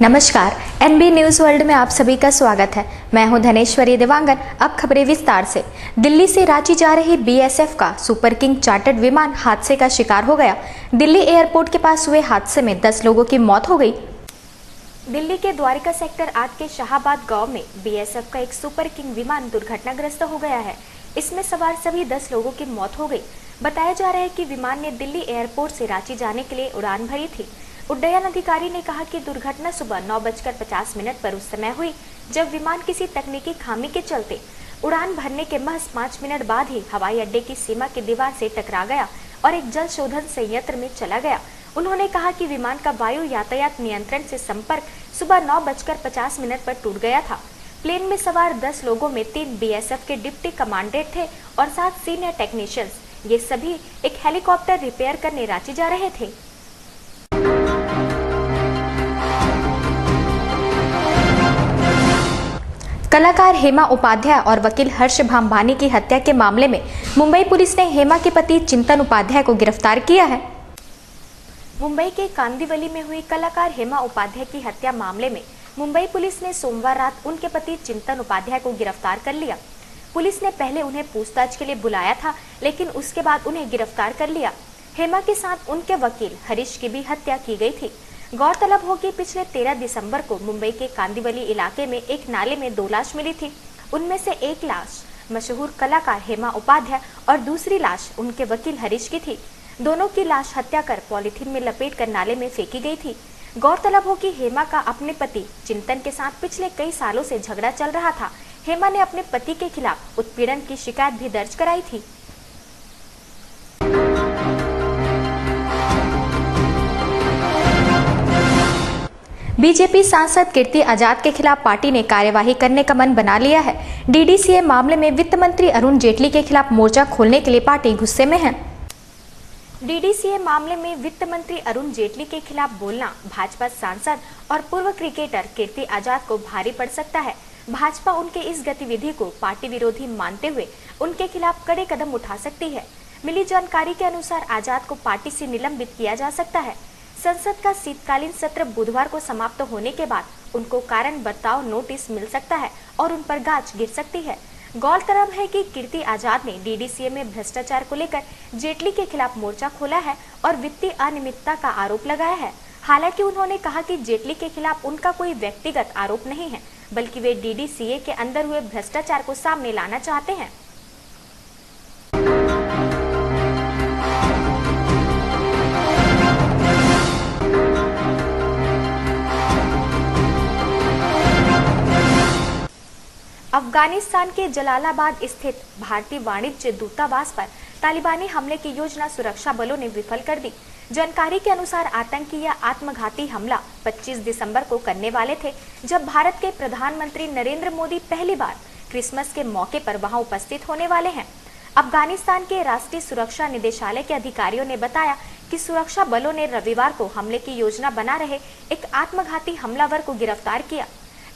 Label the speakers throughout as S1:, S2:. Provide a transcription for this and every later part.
S1: नमस्कार, NB news world में आप सभी का स्वागत है। मैं हूं धनेश्वरी देवांगन। अब खबरें विस्तार से। दिल्ली से रांची जा रही बीएसएफ का सुपर किंग चार्टर्ड विमान हादसे का शिकार हो गया। दिल्ली एयरपोर्ट के पास हुए हादसे में 10 लोगों की मौत हो गई। दिल्ली के द्वारिका सेक्टर 8 के शाहाबाद गांव में बीएसएफ का एक सुपर किंग विमान दुर्घटनाग्रस्त हो गया है। इसमें सवार सभी 10 लोगों की मौत हो गई। बताया जा रहा है कि विमान ने दिल्ली एयरपोर्ट से रांची जाने के लिए उड़ान भरी थी। उड्डयन अधिकारी ने कहा कि दुर्घटना सुबह 9:50 पर उस समय हुई जब विमान किसी तकनीकी खामी के चलते उड़ान भरने के महज 5 मिनट बाद ही हवाई अड्डे की सीमा की दीवार से टकरा गया और एक जल शोधन संयंत्र में चला गया। उन्होंने कहा कि विमान का वायु यातायात नियंत्रण से संपर्क सुबह 9:50 पर टूट गया था। प्लेन में सवार 10 लोगों में 3 बीएसएफ के डिप्टी कमांडेंट थे और 7 सीनियर टेक्नीशियंस। ये सभी एक हेलीकॉप्टर रिपेयर करने रांची जा रहे थे। कलाकार हेमा उपाध्याय और वकील हर्ष भामवानी की हत्या के मामले में मुंबई पुलिस ने हेमा के पति चिंतन उपाध्याय को गिरफ्तार किया है। मुंबई के कांदिवली में हुई कलाकार हेमा उपाध्याय की हत्या मामले में मुंबई पुलिस ने सोमवार रात उनके पति चिंतन उपाध्याय को गिरफ्तार कर लिया। पुलिस ने पहले उन्हें पूछताछ के लिए बुलाया था, लेकिन उसके बाद उन्हें गिरफ्तार कर लिया। हेमा के साथ उनके वकील हरीश की भी हत्या की गई थी। गौरतलब हो कि पिछले 13 दिसंबर को मुंबई के कांदिवली इलाके में एक नाले में 2 लाश मिली थी। उनमें से एक लाश मशहूर कलाकार हेमा उपाध्याय और दूसरी लाश उनके वकील हरीश की थी। दोनों की लाश हत्या कर पॉलीथीन में लपेटकर नाले में फेंकी गई थी। गौरतलब हो कि हेमा का अपने पति चिंतन के साथ पिछले कई सालों से झगड़ा चल रहा था। हेमा ने अपने पति के खिलाफ उत्पीड़न की शिकायत भी दर्ज कराई थी। बीजेपी सांसद कीर्ति आजाद के खिलाफ पार्टी ने कार्यवाही करने का मन बना लिया है। डीडीसीए मामले में वित्त मंत्री अरुण जेटली के खिलाफ मोर्चा खोलने के लिए पार्टी गुस्से में है। डीडीसीए मामले में वित्त मंत्री अरुण जेटली के खिलाफ बोलना भाजपा सांसद और पूर्व क्रिकेटर कीर्ति आजाद को भारी पड़ सकता है। भाजपा उनके इस गतिविधि को पार्टी विरोधी मानते हुए उनके खिलाफ कड़े कदम उठा सकती है। मिली जानकारी के अनुसार आजाद को पार्टी से निलंबित किया जा सकता है। संसद का शीतकालीन सत्र बुधवार को समाप्त होने के बाद उनको कारण बताओ नोटिस मिल सकता है और उन पर गाज गिर सकती है। गौरतलब है कि कीर्ति आजाद ने डीडीसीए में भ्रष्टाचार को लेकर जेटली के खिलाफ मोर्चा खोला है और वित्तीय अनियमितता का आरोप लगाया है। हालांकि उन्होंने कहा कि जेटली के खिलाफ उनका कोई व्यक्तिगत आरोप नहीं है, बल्कि वे डीडीसीए के अंदर हुए भ्रष्टाचार को सामने लाना चाहते हैं। अफगानिस्तान के जलालाबाद स्थित भारतीय वाणिज्य दूतावास पर तालिबानी हमले की योजना सुरक्षा बलों ने विफल कर दी। जानकारी के अनुसार आतंकी या आत्मघाती हमला 25 दिसंबर को करने वाले थे, जब भारत के प्रधानमंत्री नरेंद्र मोदी पहली बार क्रिसमस के मौके पर वहां उपस्थित होने वाले हैं। अफगानिस्तान के राष्ट्रीय सुरक्षा निदेशालय के अधिकारियों ने बताया कि सुरक्षा बलों ने रविवार को हमले की योजना बना रहे एक आत्मघाती हमलावर को गिरफ्तार किया।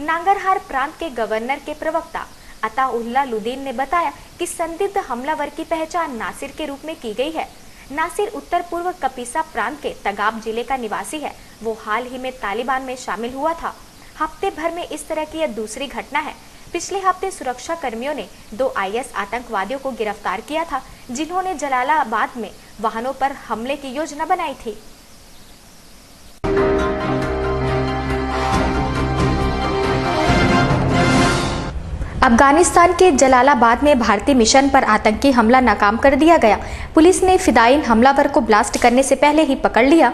S1: नांगरहार प्रांत के गवर्नर के प्रवक्ता अताउल्लाह लुदीन ने बताया कि संदिग्ध हमलावर की पहचान नासिर के रूप में की गई है। नासिर उत्तर पूर्व कपीसा प्रांत के तगाब जिले का निवासी है। वो हाल ही में तालिबान में शामिल हुआ था। हफ्ते भर में इस तरह की यह दूसरी घटना है। पिछले हफ्ते सुरक्षा कर्मियों ने 2 आईएस आतंकवादियों को गिरफ्तार किया था, जिन्होंने जलालाबाद में वाहनों पर हमले की योजना बनाई थी। अफगानिस्तान के जलालाबाद में भारतीय मिशन पर आतंकी हमला नाकाम कर दिया गया। पुलिस ने फिदायीन हमलावर को ब्लास्ट करने से पहले ही पकड़ लिया।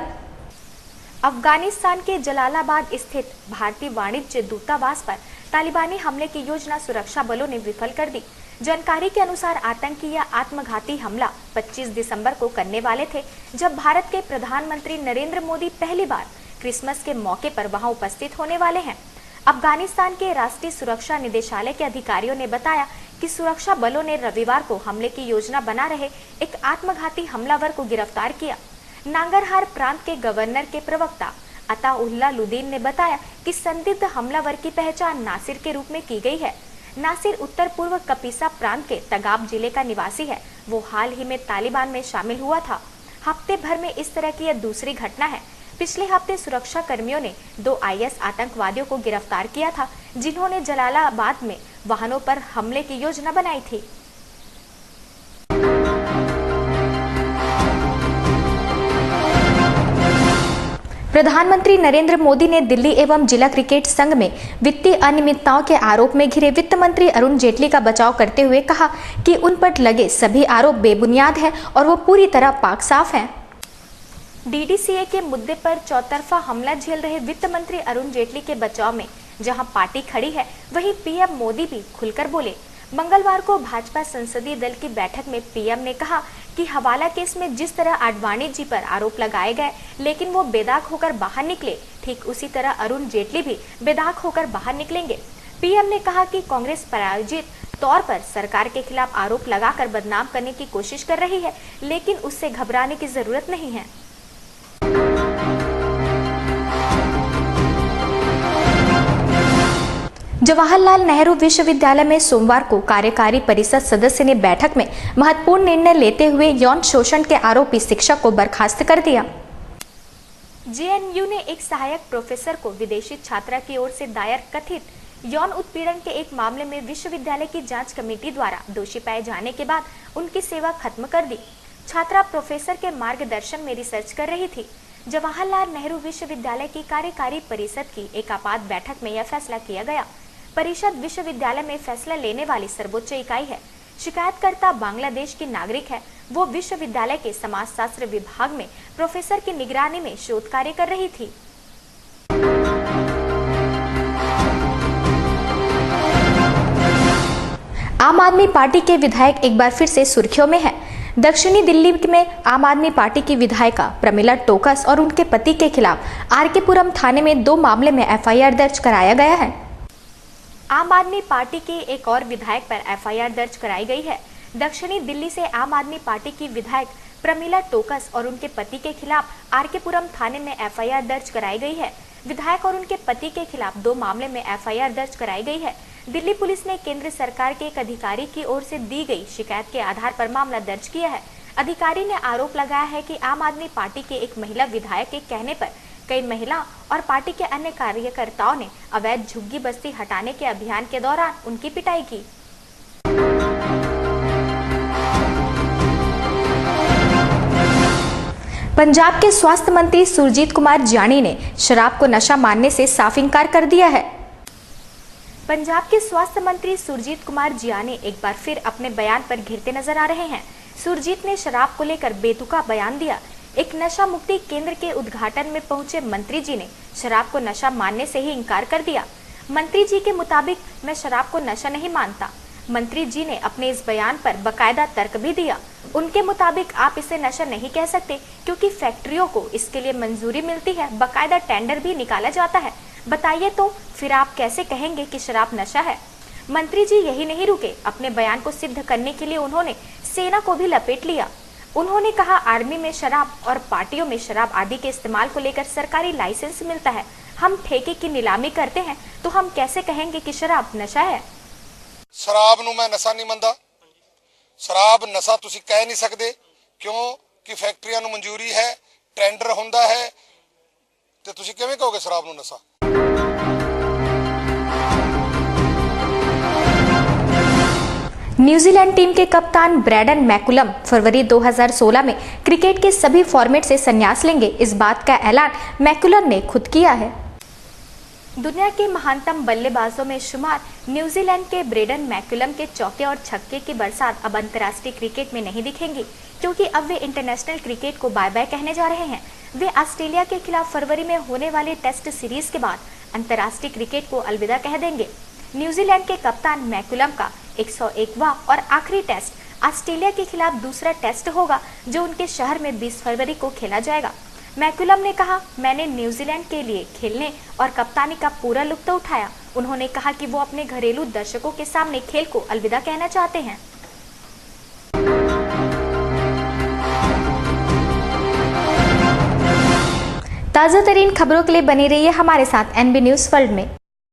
S1: अफगानिस्तान के जलालाबाद स्थित भारतीय वाणिज्य दूतावास पर तालिबानी हमले की योजना सुरक्षा बलों ने विफल कर दी। जानकारी के अनुसार आतंकी या आत्मघाती हमला 25 दिसंबर को करने वाले थे, जब भारत के प्रधानमंत्री नरेंद्र मोदी पहली बार क्रिसमस के मौके पर वहां उपस्थित होने वाले हैं। अफगानिस्तान के राष्ट्रीय सुरक्षा निदेशालय के अधिकारियों ने बताया कि सुरक्षा बलों ने रविवार को हमले की योजना बना रहे एक आत्मघाती हमलावर को गिरफ्तार किया। नांगरहार प्रांत के गवर्नर के प्रवक्ता अताउल्लाह लुदीन ने बताया कि संदिग्ध हमलावर की पहचान नासिर के रूप में की गई है। नासिर उत्तर पूर्व कपीसा प्रांत के तगाब जिले का निवासी है। वो हाल ही में तालिबान में शामिल हुआ था। हफ्ते भर में इस तरह की यह दूसरी घटना है। पिछले हफ्ते सुरक्षा कर्मियों ने 2 IS आतंकवादियों को गिरफ्तार किया था, जिन्होंने जलालाबाद में वाहनों पर हमले की योजना बनाई थी। प्रधानमंत्री नरेंद्र मोदी ने दिल्ली एवं जिला क्रिकेट संघ में वित्तीय अनियमितताओं के आरोप में घिरे वित्त मंत्री अरुण जेटली का बचाव करते हुए कहा कि उन पर लगे सभी आरोप बेबुनियाद हैं और वो पूरी तरह पाक साफ हैं। DDCA के मुद्दे पर चौतरफा हमला झेल रहे वित्त मंत्री अरुण जेटली के बचाव में जहां पार्टी खड़ी है, वहीं PM मोदी भी खुलकर बोले। मंगलवार को भाजपा संसदीय दल की बैठक में PM ने कहा कि हवाला केस में जिस तरह आडवाणी जी पर आरोप लगाए गए, लेकिन वो बेदाग होकर बाहर निकले, ठीक उसी तरह अरुण जेटली भी बेदाग होकर बाहर निकलेंगे। PM ने कहा कि कांग्रेस प्रायोजित तौर पर सरकार के खिलाफ आरोप लगाकर बदनाम करने की कोशिश कर रही है, लेकिन उससे घबराने की जरूरत नहीं है। जवाहरलाल नेहरू विश्वविद्यालय में सोमवार को कार्यकारी परिषद सदस्य ने बैठक में महत्वपूर्ण निर्णय लेते हुए यौन शोषण के आरोपी शिक्षक को बर्खास्त कर दिया। JNU ने एक सहायक प्रोफेसर को विदेशी छात्रा की ओर से दायर कथित यौन उत्पीड़न के एक मामले में विश्वविद्यालय की जांच कमेटी द्वारा दोषी पाए जाने के बाद उनकी सेवा खत्म कर दी। छात्रा प्रोफेसर के मार्गदर्शन में रिसर्च कर रही थी। जवाहरलाल नेहरू विश्वविद्यालय की कार्यकारी परिषद की एक आपात बैठक में यह फैसला किया गया। परिषद विश्वविद्यालय में फैसला लेने वाली सर्वोच्च इकाई है। शिकायतकर्ता बांग्लादेश की नागरिक है। वो विश्वविद्यालय के समाजशास्त्र विभाग में प्रोफेसर की निगरानी में शोध कार्य कर रही थी। आम आदमी पार्टी के विधायक एक बार फिर से सुर्खियों में है। दक्षिणी दिल्ली में आम आदमी पार्टी की विधायिका प्रमिला टोकस और उनके पति के खिलाफ RK पुरम थाने में 2 मामले में FIR दर्ज कराया गया है। आम आदमी पार्टी के एक और विधायक पर FIR दर्ज कराई गई है। दक्षिणी दिल्ली से आम आदमी पार्टी की विधायक प्रमिला टोकस और उनके पति के खिलाफ RK पुरम थाने में FIR दर्ज कराई गई है। विधायक और उनके पति के खिलाफ 2 मामले में FIR दर्ज कराई गई है। दिल्ली पुलिस ने केंद्र सरकार के एक अधिकारी की ओर से दी गई शिकायत के आधार पर मामला दर्ज किया है। अधिकारी ने आरोप लगाया है कि आम आदमी पार्टी के एक महिला विधायक के कहने पर कई महिला और पार्टी के अन्य कार्यकर्ताओं ने अवैध झुग्गी बस्ती हटाने के अभियान के दौरान उनकी पिटाई की। पंजाब के स्वास्थ्य मंत्री सुरजीत कुमार जियानी ने शराब को नशा मानने से साफ इनकार कर दिया है। पंजाब के स्वास्थ्य मंत्री सुरजीत कुमार जियानी एक बार फिर अपने बयान पर घिरते नजर आ रहे हैं। सुरजीत ने शराब को लेकर बेतुका बयान दिया। एक नशा मुक्ति केंद्र के उद्घाटन में पहुंचे मंत्री जी ने शराब को नशा मानने से ही इनकार कर दिया। मंत्री जी के मुताबिक मैं शराब को नशा नहीं मानता। मंत्री जी ने अपने इस बयान पर बकायदा तर्क भी दिया। उनके मुताबिक आप इसे नशा नहीं कह सकते क्योंकि फैक्ट्रियों को इसके लिए मंजूरी मिलती है, बकायदा टेंडर भी निकाला जाता है। बताइए तो फिर आप कैसे कहेंगे कि शराब नशा है। मंत्री जी यही नहीं रुके, अपने बयान को सिद्ध करने के लिए उन्होंने सेना को भी लपेट लिया। उन्होंने कहा आर्मी में शराब और पार्टियों में शराब आदि के इस्तेमाल को लेकर सरकारी लाइसेंस मिलता है। हम ठेके की नीलामी करते हैं तो हम कैसे कहेंगे कि शराब नशा है।
S2: शराब ਨੂੰ मैं नशा नहीं ਮੰਨਦਾ। शराब नशा ਤੁਸੀਂ ਕਹਿ नहीं सकते क्यों कि फैक्ट्रियां ਨੂੰ मंजूरी है, टेंडर ਹੁੰਦਾ है ਤੇ ਤੁਸੀਂ ਕਿਵੇਂ ਕਹੋਗੇ शराब ਨੂੰ नशा।
S1: न्यूजीलैंड टीम के कप्तान ब्रैडन मैकुलम फरवरी 2016 में क्रिकेट के सभी फॉर्मेट से संन्यास लेंगे। इस बात का ऐलान मैकुलम ने खुद किया है। दुनिया के महानतम बल्लेबाजों में शुमार न्यूजीलैंड के ब्रैडन मैकुलम के चौके और छक्के की बरसात अब अंतर्राष्ट्रीय क्रिकेट में नहीं दिखेंगी, क्योंकि अब वे इंटरनेशनल क्रिकेट को बाय बाय कहने जा रहे हैं। वे ऑस्ट्रेलिया के खिलाफ फरवरी में होने वाले टेस्ट सीरीज के बाद अंतर्राष्ट्रीय क्रिकेट को अलविदा कह देंगे। न्यूजीलैंड के कप्तान मैकुलम का 101वां और आखिरी टेस्ट ऑस्ट्रेलिया के खिलाफ दूसरा टेस्ट होगा, जो उनके शहर में 20 फरवरी को खेला जाएगा। मैकुलम ने कहा, मैंने न्यूजीलैंड के लिए खेलने और कप्तानी का पूरा लुत्फ उठाया। उन्होंने कहा कि वो अपने घरेलू दर्शकों के सामने खेल को अलविदा कहना चाहते हैं। ताज़ा तरीन खबरों के लिए बने रहिए हमारे साथ NB न्यूज़ वर्ल्ड में।